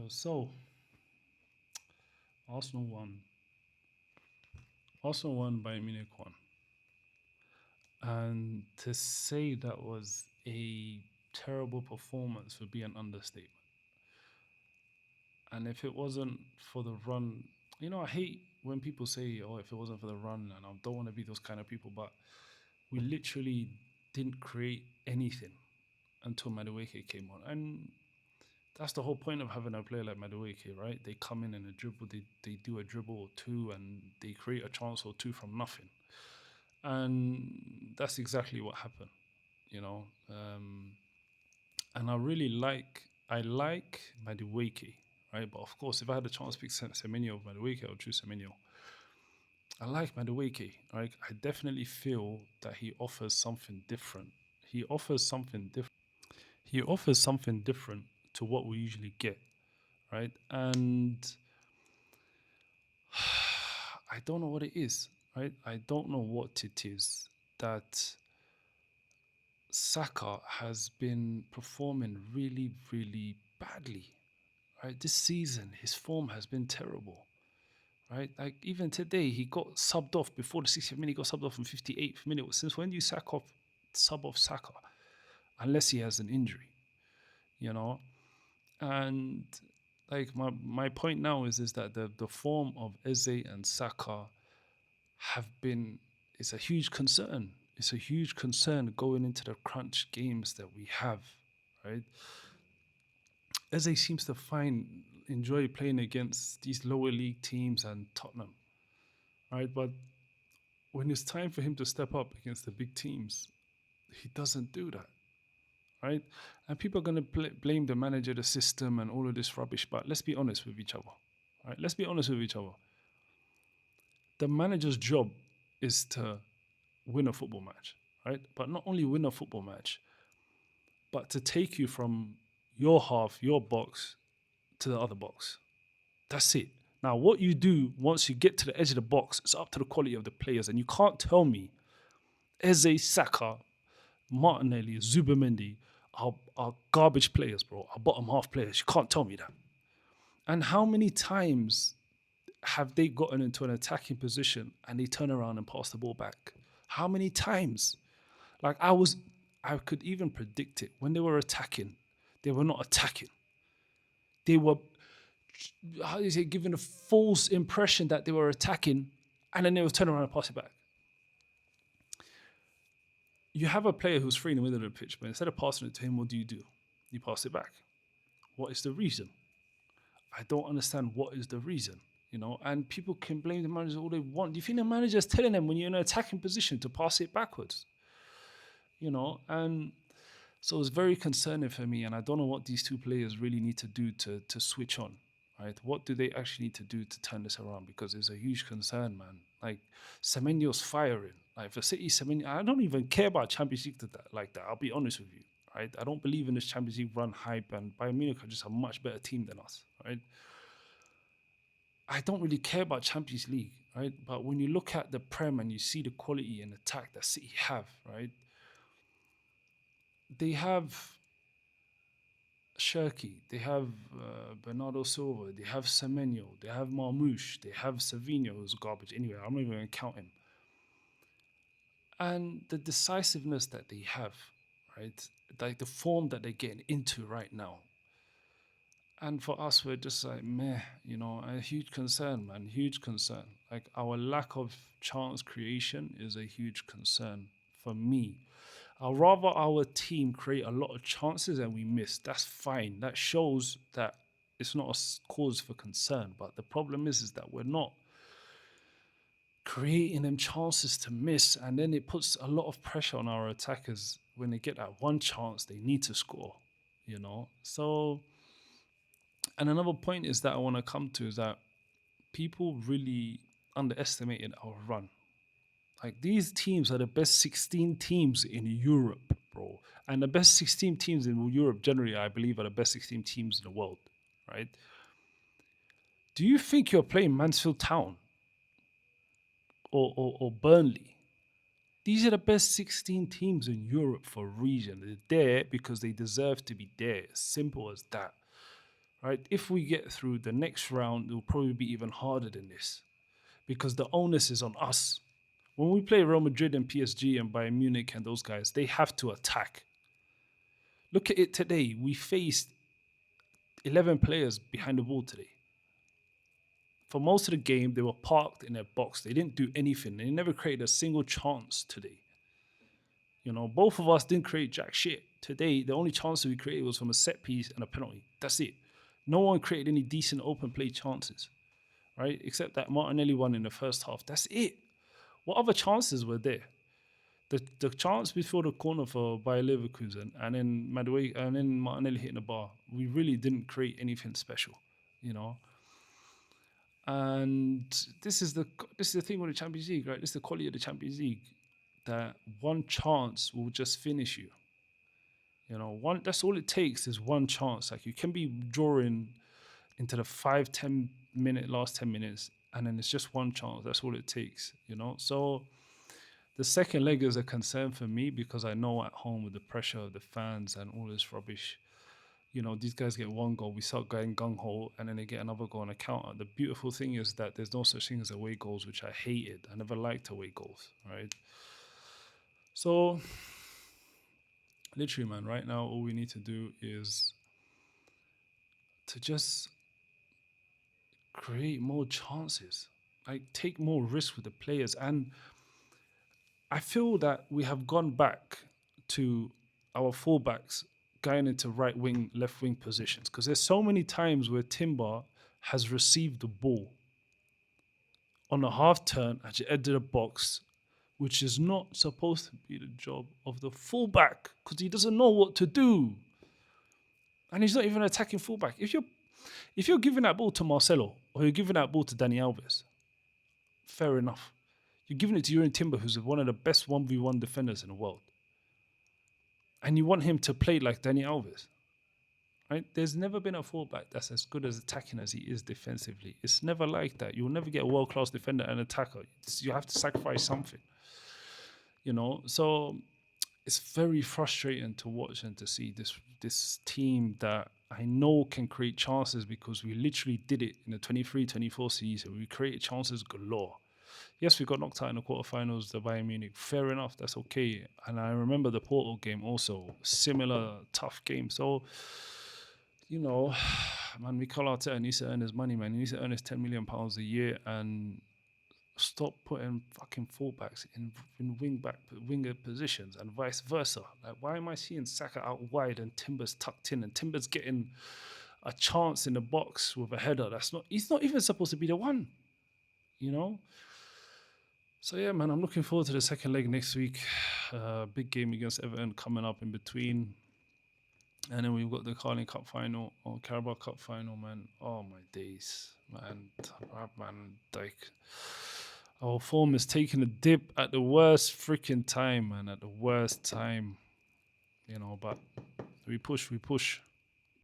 So Arsenal won. Arsenal won, Bayern Munich won. And to say that was a terrible performance would be an understatement. And if it wasn't for the run, I hate when people say, "Oh, if it wasn't for the run," and I don't want to be those kind of people, but we literally didn't create anything until Madueke came on, and that's the whole point of having a player like Madueke, right? They come in and a dribble, they do a dribble or two, and they create a chance or two from nothing, and that's exactly what happened, you know. And I like Madueke, right? But of course, if I had a chance to pick Semenyo or Madueke, I would choose Semenyo. I like Madueke, right? I definitely feel that he offers something different. He offers something different. He offers something different to what we usually get, right? And I don't know what it is, right? I don't know what it is that Saka has been performing really, really badly, right? This season, his form has been terrible, right? Like even today, he got subbed off before the 60th minute. He got subbed off in 58th minute. Since when do you sub off Saka? Unless he has an injury, you know. And like my point now is that the form of Eze and Saka have been it's a huge concern. It's a huge concern going into the crunch games that we have, right? Eze seems to find enjoy playing against these lower league teams and Tottenham, right? But when it's time for him to step up against the big teams, he doesn't do that, right? And people are going to blame the manager, the system, and all of this rubbish. But let's be honest with each other, right? Let's be honest with each other. The manager's job is to win a football match, right? But not only win a football match, but to take you from your half, your box, to the other box. That's it. Now, what you do once you get to the edge of the box, it's up to the quality of the players. And you can't tell me Eze, Saka, Martinelli, Zubamendi are garbage players, bro. Are bottom half players. You can't tell me that. And how many times have they gotten into an attacking position and they turn around and pass the ball back? How many times? Like I could even predict it. When they were attacking, they were not attacking. They were, how do you say, giving a false impression that they were attacking, and then they would turn around and pass it back. You have a player who's free in the middle of the pitch, but instead of passing it to him, what do? You pass it back. What is the reason? I don't understand what is the reason. And people can blame the manager all they want. Do you think the manager is telling them when you're in an attacking position to pass it backwards? And so it's very concerning for me, and I don't know what these two players really need to do to switch on, right? What do they actually need to do to turn this around? Because it's a huge concern, man. Like Semenyo's firing. Like for City, Semenyo, I don't even care about Champions League like that. I'll be honest with you, right? I don't believe in this Champions League run hype, and Bayern Munich are just a much better team than us, right? I don't really care about Champions League, right? But when you look at the Prem and you see the quality and attack that City have, right? They have Shirky, they have Bernardo Silva, they have Semenyo, they have Marmoush, they have Savinho, who's garbage. Anyway, I'm not even going to count him. And the decisiveness that they have, right? Like the form that they're getting into right now. And for us, we're just like, meh, a huge concern, man, huge concern. Like our lack of chance creation is a huge concern for me. I'd rather our team create a lot of chances and we miss. That's fine. That shows that it's not a cause for concern. But the problem is that we're not creating them chances to miss. And then it puts a lot of pressure on our attackers when they get that one chance, they need to score. So, and another point is that I want to come to is that people really underestimated our run. Like these teams are the best 16 teams in Europe, bro. And the best 16 teams in Europe generally, I believe, are the best 16 teams in the world, right? Do you think you're playing Mansfield Town or Burnley? These are the best 16 teams in Europe for a reason. They're there because they deserve to be there. As simple as that, right? If we get through the next round, it will probably be even harder than this because the onus is on us. When we play Real Madrid and PSG and Bayern Munich and those guys, they have to attack. Look at it today. We faced 11 players behind the ball today. For most of the game, they were parked in their box. They didn't do anything. They never created a single chance today. Both of us didn't create jack shit. Today, the only chance we created was from a set piece and a penalty. That's it. No one created any decent open play chances, right? Except that Martinelli one in the first half. That's it. What other chances were there? The chance before the corner for Bayer Leverkusen and then Madueke and then Martinelli hitting the bar. We really didn't create anything special, you know. And this is the thing with the Champions League, right? This is the quality of the Champions League. That one chance will just finish you. One that's all it takes is one chance. Like you can be drawing into the 5-10 minute last 10 minutes, and then it's just one chance. That's all it takes. So the second leg is a concern for me because I know at home with the pressure of the fans and all this rubbish, these guys get one goal, we start going gung ho, and then they get another goal on a counter. The beautiful thing is that there's no such thing as away goals, which I hated. I never liked away goals, right? So, literally, man, right now, all we need to do is to just create more chances, like take more risk with the players. And I feel that we have gone back to our fullbacks going into right wing, left wing positions because there's so many times where Timber has received the ball on a half turn at the edge of the box, which is not supposed to be the job of the fullback because he doesn't know what to do. And he's not even an attacking fullback. If you're giving that ball to Marcelo or you're giving that ball to Dani Alves, fair enough. You're giving it to Yuri Timber, who's one of the best 1v1 defenders in the world. And you want him to play like Dani Alves. Right? There's never been a fullback that's as good as attacking as he is defensively. It's never like that. You'll never get a world-class defender and attacker. You have to sacrifice something. So it's very frustrating to watch and to see this team that I know can create chances because we literally did it in the 23-24 season. We created chances galore. Yes, we got knocked out in the quarterfinals, the Bayern Munich. Fair enough, that's okay. And I remember the Porto game also, similar tough game. So, man, Mikel Arteta needs to earn his money, man. He needs to earn his £10 million a year and stop putting fucking fullbacks in winger positions and vice versa. Like, why am I seeing Saka out wide and Timber's tucked in and Timber's getting a chance in the box with a header? He's not even supposed to be the one, So yeah, man, I'm looking forward to the second leg next week. Big game against Everton coming up in between. And then we've got the Carling Cup final or Carabao Cup final, man. Oh my days, man. Like our form is taking a dip at the worst freaking time, man. At the worst time, but we push.